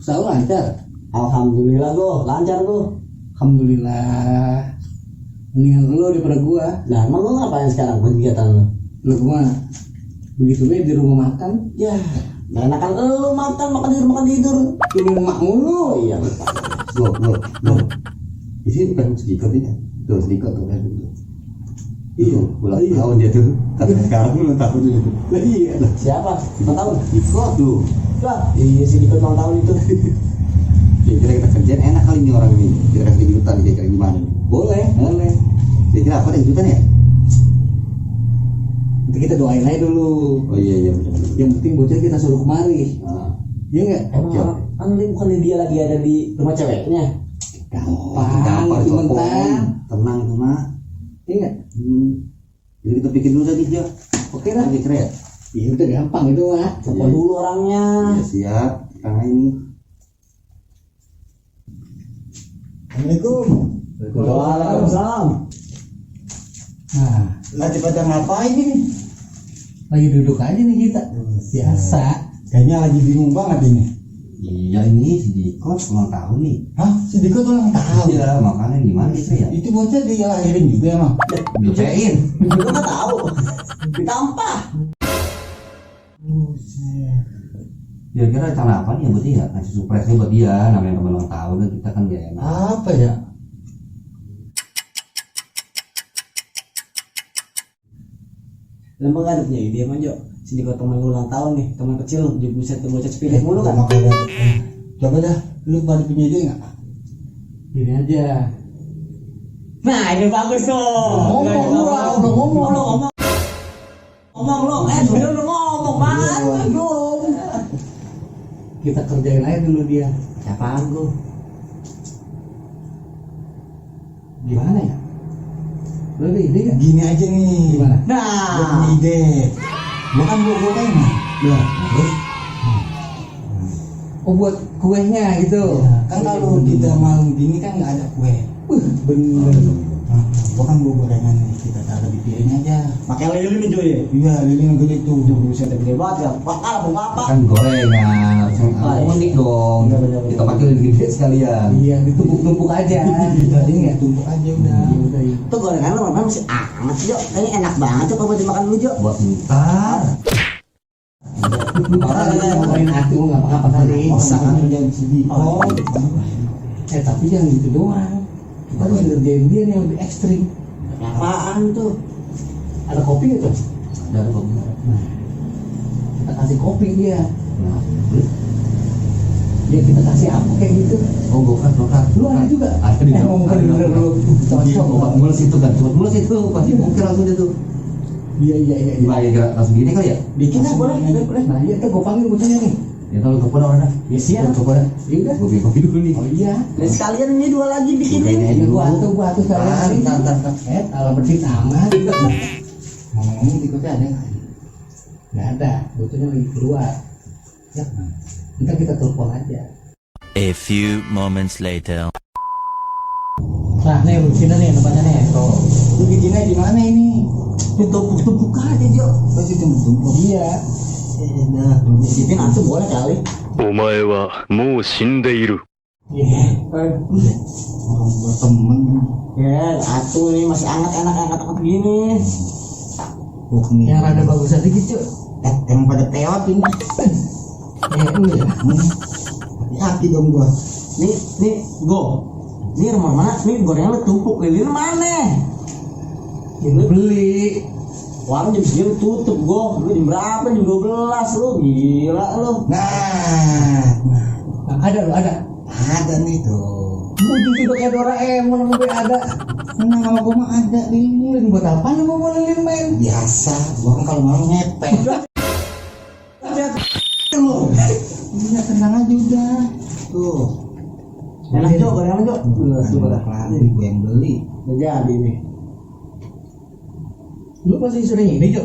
Selalu lancar. Alhamdulillah gua, lancar gua. Alhamdulillah. Mendingan lu daripada gua. Nah, emang lu ngapain sekarang kegiatan lu? Lu gua begitu di rumah makan. Ya, nah enakan lu makan tidur. Cuma mak mulu. Oh iya, Loh. Di sini bukan sedikit ini. Tuh sedikit tuh kan itu. Iya, ulang tahun dia tuh. Tapi sekarang ulang tahun itu. Lah iya. siapa? Nggak tahu. Ikut tuh. Lah, iya sih ikut ulang tahun itu. Kira-kira kita kerjain enak kali ini orang ini. Kita kasih kejutan kira-kira gimana? Boleh. Kira-kira apa deh kejutan ya? Nanti kita doain aja dulu. Oh iya benar. Yang penting bocah kita suruh kemari. Iya enggak? Emang kan bukan dia lagi ada di rumah ceweknya. Gampang itu mentah. Tenang tuh mak. Iya enggak? Jadi kita bikin dulu tadi ya. Oke lah. Kira-kira ya? Iya udah gampang itu mah. Telepon dulu orangnya. Ya siap. Karena ini. Assalamualaikum. Waalaikumsalam. Nah, Lagi pada ngapain ini? lagi duduk aja nih kita. Biasa. Kayaknya lagi bingung banget ini. Iya ini si Dikot ulang tahun nih. Hah? Si Diko tuh ulang tahun. Iya makanya gimana gitu ya? Itu bocah dia lahirin juga emang. Dicain. Gua nggak tahu. Ditampah. Kira-kira cara apa nih ya buat dia? Kasih surprise buat dia, namanya ulang tahun kan kita kan gak enak. Apa ya? Lembang ada punya ide mah Jo. Sini kau teman ulang tahun nih, teman kecil, di buset bocah cepilek mulu kan. Coba dah, lu pada punya ide nggak? Gini aja. Nah ini bagus tuh. Ngomong lo, bener lu ngomong banget. Kita kerjain aja dulu dia. Siapaan gua? Gimana ya? Lu ada ide nggak? Gini aja nih. Gimana? Gua punya Nah, ide. Gua kan gua goreng. Ya, terus Oh buat kuenya gitu. kan kalau kita malam gini kan nggak ada kue. Bener. Nah, gua kan gua gorengan nih, kita taruh di piring aja. pakai lilin nih Jo ya. Iya, lilin gede tuh. Buset gede banget ya. Bakal mau apa? Kan gorengan, unik dong. Bener. Kita pakai gede sekalian. Iya, ditumpuk-tumpuk aja. Iya, ini tumpuk aja udah. Iya, udah ya. Itu gorengan lo memang masih anget Jo. Kayaknya enak banget tuh kalau buat dimakan dulu Jo. Buat ntar. Orang yang ngomongin aku nggak apa-apa kali. Masa kan menjadi sedih. Oh. Tapi jangan gitu doang. Kita harus ngerjain dia nih yang lebih ekstrim. Apaan tuh? Ada kopi nggak tuh? Dan kok. Kita kasih kopi dia. Nah, Ya kita kasih apa kayak gitu. oh bukan. Lu ada juga? Ada di dalam. Ngomong bener lu. Cocok. Obat mules itu kan, obat mules itu pasti mungkin langsung dia tuh. Iya. Gimana kira langsung gini kali ya? Dikit Nah, boleh. Nah iya kan gue panggil bocahnya nih. Ya kalau ke orang dah. Ya siap. Ke pada. Iya udah. Gue bikin kopi dulu nih. Oh iya. Dan sekalian ini dua lagi Ini bikinin. aja dulu. Gua tuh sekalian. Ntar. Kalau bersih aman. ngomong ikutnya ada nggak? Nggak ada. Bocahnya lagi keluar. Ya, Ntar kita telepon aja. A few moments later. Nah nih sini nih tempatnya nih. Tuh. lu bikinnya di mana ini? Ditumpuk-tumpuk aja Jo. Pasti tumpuk-tumpuk. Iya. Nah, Nyicipin antum boleh kali. お前はもう死んでいる。 Iya. orang berteman. Ya, atuh ini masih anget gini. Buk nih. Yang rada bagusan dikit cuy. Emang pada teot ini. Iya. Hati-hati dong gua. Nih, go. Ini rumah mana? Nih gorengan lu tumpuk lilin mana? Ini beli. Warung jam segini tutup go. Lu jam berapa? Jam 12 lu. Gila lu. Nah, Nah, ada lo ada. ada nih tuh. Gue juga kayak Doraemon sama gue ada. Nah, kalau gua mah ada lilin. Lilin buat apa lu mau lilin main? Biasa, gua kan kalau malam ngepek. Lu. Iya, tenang aja udah. Tuh. Enak Jo, gorengan Jo. Tuh pada. Lagi gua yang beli. Udah jadi nih. Lu pasti sering ini Jo.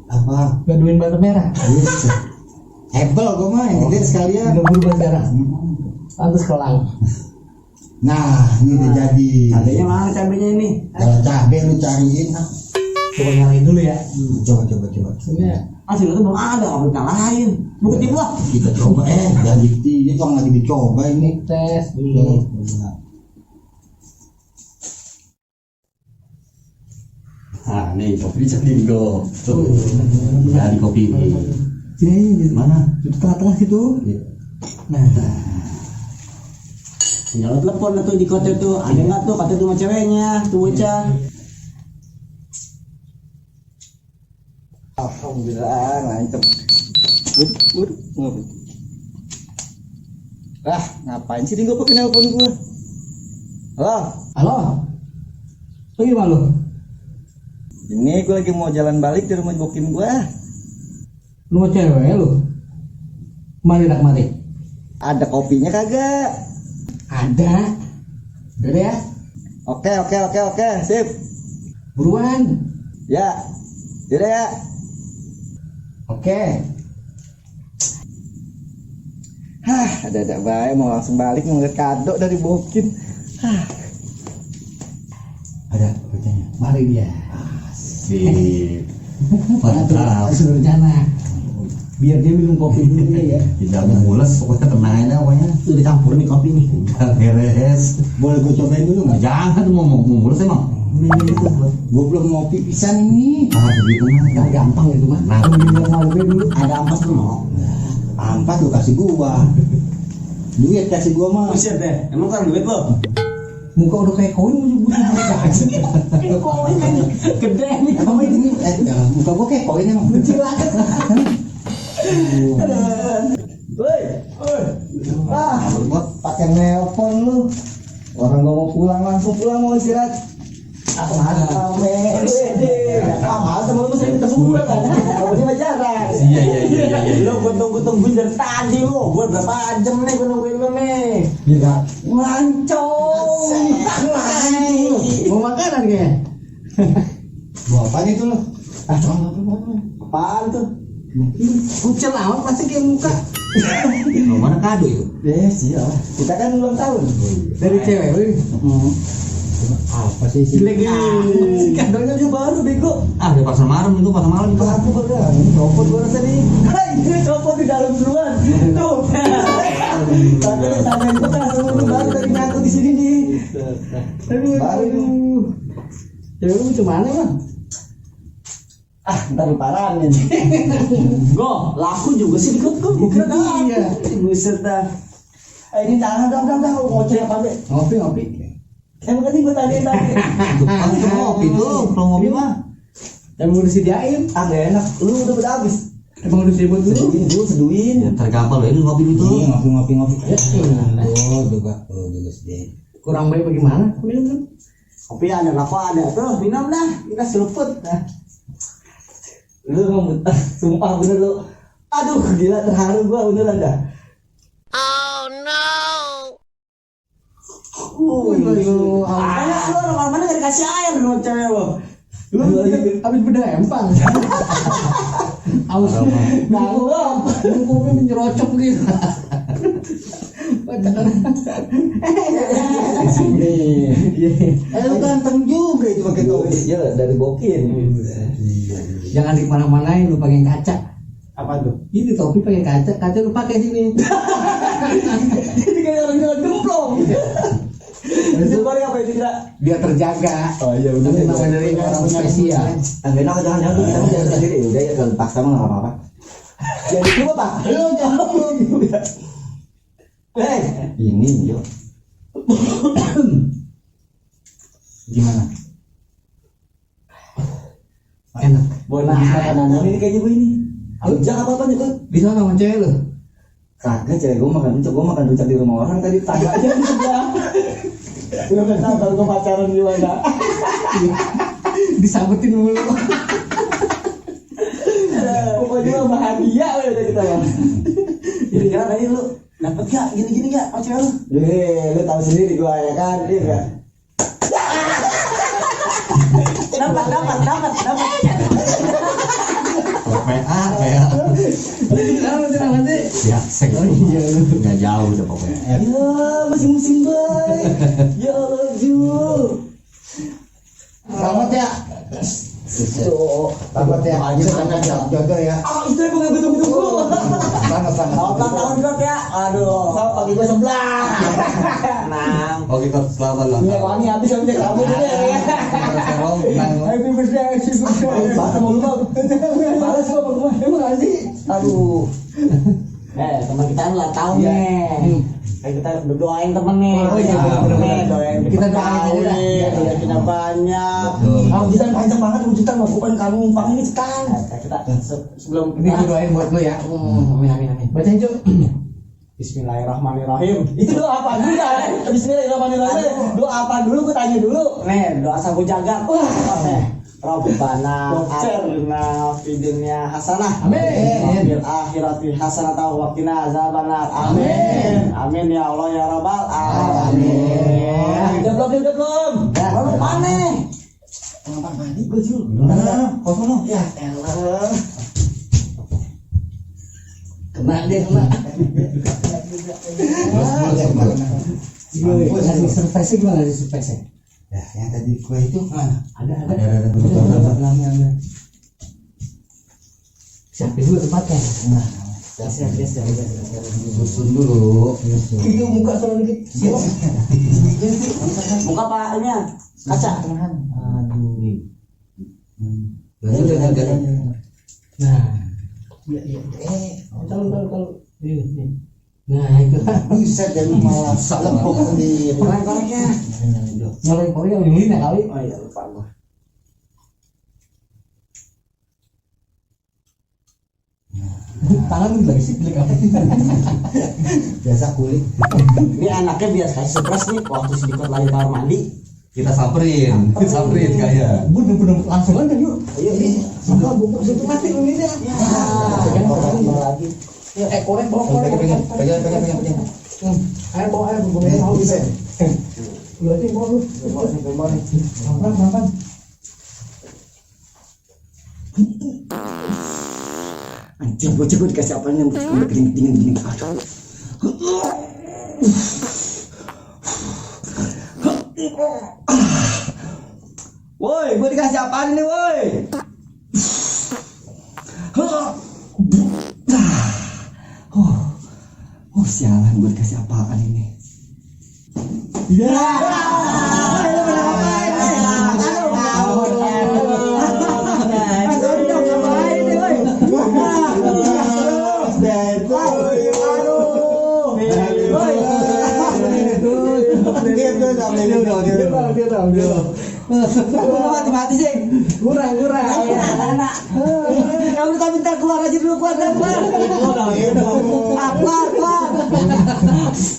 Apa? Gaduin batu merah. Bisa. Hebel gua mah yang gede sekalian. Udah berubah sekarang. Pantes kelang. Nah, ini udah jadi. Cabenya mana cabenya ini? Kalau cabe lu cariin ah. Coba nyalain dulu ya. Coba. Sebenarnya Asli itu belum ada, apa nyalain. Bukti gua. Kita coba jadi ini kan lagi dicoba ini. tes dulu. Nah, nih kopi jadi go. Tuh. Jadi kopi ini. Sini Mana? di tengah-tengah situ. Nah, Nyala telepon tuh di kota tuh. Ada nggak tuh kata tuh sama ceweknya, tuh bocah. alhamdulillah mantep. Ngapain sih gue pakai nelpon gue? Halo. Pergi mana lu? Ini gue lagi mau jalan balik di rumah bokin gue. Lu mau cewek lu? Mari nak mari. Ada kopinya kagak? Ada. Udah ya? Oke, sip. Buruan. Ya. Udah ya. Oke. Ada baik mau langsung balik mau ngeliat kado dari bokin. Ada kerjanya. Mari dia. Sip. Mantap. Suruh rencana. Biar dia minum kopi dulu ya. Tidak memules, pokoknya tenang aja pokoknya. Udah dicampur nih kopi nih. Udah beres. Boleh gue cobain dulu nggak? Jangan mau mules emang. Gue belum ngopi pisan ini. Begitu mah. Yang gampang itu mah. Nah. Minum kopi dulu. Ada ampas tuh mau. Ampas lu kasih gua. Duit kasih gua mah. Buset deh, emang kan duit lo? Muka udah kayak koin udah koin kan gede nih. Emang ini muka gua kayak koin emang. Kecil banget. Woi. Pakai nelpon lu. Orang gua mau pulang langsung pulang mau istirahat. Mahal temen lu sering ketemu kan? Kalau dia jarang. Iya. Lo gue tungguin dari tadi lo. Gue berapa jam nih gue nungguin lo nih. Iya. Lancong. Mau makanan kayaknya. Gua apaan itu lo? Apaan tuh? Kucel amat pasti kayak muka. Mana kado itu? Siap. Kita kan ulang tahun. Dari cewek, wih. Apa sih sih? Jelek si kadonya dia baru bego. Di pasar malam itu. Aku beneran, copot gua rasa nih. Hai, copot di dalam duluan. Tuh. Tapi sampai itu kan langsung baru tadi nyangkut di sini nih. Aduh. Cewek lu cuman Bang? Ntar lu parahin. Go, laku juga sih ikut gue. Gue kira Iya. buset dah. Ini jangan udah ngoceh apa deh? Ngopi. Emang tadi gue tanyain tadi. Itu ngopi tuh, kalau ngopi mah. Emang udah disediain? Gak enak. Lu udah habis. Emang udah disebut dulu? Seduin. Ya tergampal ini ngopi itu. Ngopi. Ya, Oh juga sedih. kurang baik bagaimana? Minum. Kopi ada, apa ada. Tuh, minum dah. Kita seruput. Lu ngomong sumpah bener lu. Aduh, gila terharu gua beneran dah. Makanya lu orang mana gak dikasih air sama cewek lo. Lu habis beda empang. Aus. Kopi menyerocok gitu. Lu ganteng juga itu pakai topi. Ya dari bokin. Jangan dimana-manain lu pakai kaca. Apa tuh? Ini topi pakai kaca lu pakai sini. Jadi kayak orang jalan gemplong. Itu paling apa itu kira? Biar terjaga. Oh iya udah. Namanya dari orang spesial. Enak jangan kita jalan sendiri. Udah ya kalau paksa mah enggak apa-apa. Jadi coba Pak. Lu jangan. Ini yuk. Gimana? Enak. Boleh makanan ini kayaknya gue ini. Lu jangan apa-apa nih, bisa sama cewek lu. Kagak cewek gue makan rujak di rumah orang tadi tanya aja di sebelah. Lu kan tahu kalau gue pacaran gimana. Disabetin mulu. Pokoknya bahagia udah kita ya. Jadi kira tadi lu dapat gak gini gak pacar lu? Lu tahu sendiri gua ya kan, dia enggak. Dapat. PA. Ya, nggak jauh udah pokoknya. Ya, masih musim baik. Ya Allah, Ju. Selamat ya. Tamat ya, gimana jodoh ya? Itu aku nggak tunggu. Banget. Tahun dok ya. Aduh. Pagi gua sebelah. Nang. Oke, selamat lah. Iya, wangi habis sama dia kamu juga ya. Happy birthday, happy birthday. Bahasa mau lupa. Balas gua mau lupa. Emang nggak sih? Aduh. Teman kita ulang tahun Iya. nih. Kayak kita doain temen nih. Oh, iya, bener-bener. Doain Kita doain aja dah. nih. Doain kita banyak. Wujudan panjang banget, wujudan mah bukan kamu umpang ini sekarang. Kita sebelum Ini gue doain buat lu ya. Amin. Bacain Cuk. Bismillahirrahmanirrahim. Itu doa apa dulu kan? Bismillahirrahmanirrahim. Doa apa dulu? Gue tanya dulu. Nih, doa sabu jagat. Wah. Rabbana Bocor. atina fid dunya hasanah Amin. wa fil akhirati hasanah wa qina azabannar. Amin. Amin ya Allah ya Rabbal alamin. Udah belum? Ya, lu mana? Kamar mandi gue Jul. Kosong Ya elah. Kena dia kena. Gue ngasih surprise gimana ngasih surprise? Ya, yang tadi kue itu mana? Ada. Ada. Siapin dulu tempatnya. Nah, siap. Susun dulu. Itu muka terlalu dikit. Siap. Muka Pak ini ya, kaca. Aduh. Ganti. Nah. Iya. Kalau. Nah, itu. Bisa jadi malah salepok sendiri. Korek-koreknya. Ngoreng-ngoreng yang ini kali. Oh iya, lupa gua. Tangan lu lagi sih apa? Biasa kulit. Ini anaknya biar kasih surprise nih waktu sedikit lagi kamar mandi. Kita samperin kayak. Bener-bener langsung aja yuk. Iya. Maka bungkus itu mati lu ini. Lagi. Koreng bawa koreng. Pegang. Air bawa air bungkus mau bisa. Lu aja bawa lu. Pelan. Anjing bocah gue dikasih apaan yang udah dingin. Aduh. Woi, gue dikasih apaan ini woi? Sialan gue dikasih apaan ini? Mati sih. Kurang. Kamu minta keluar aja dulu, keluar. Keluar.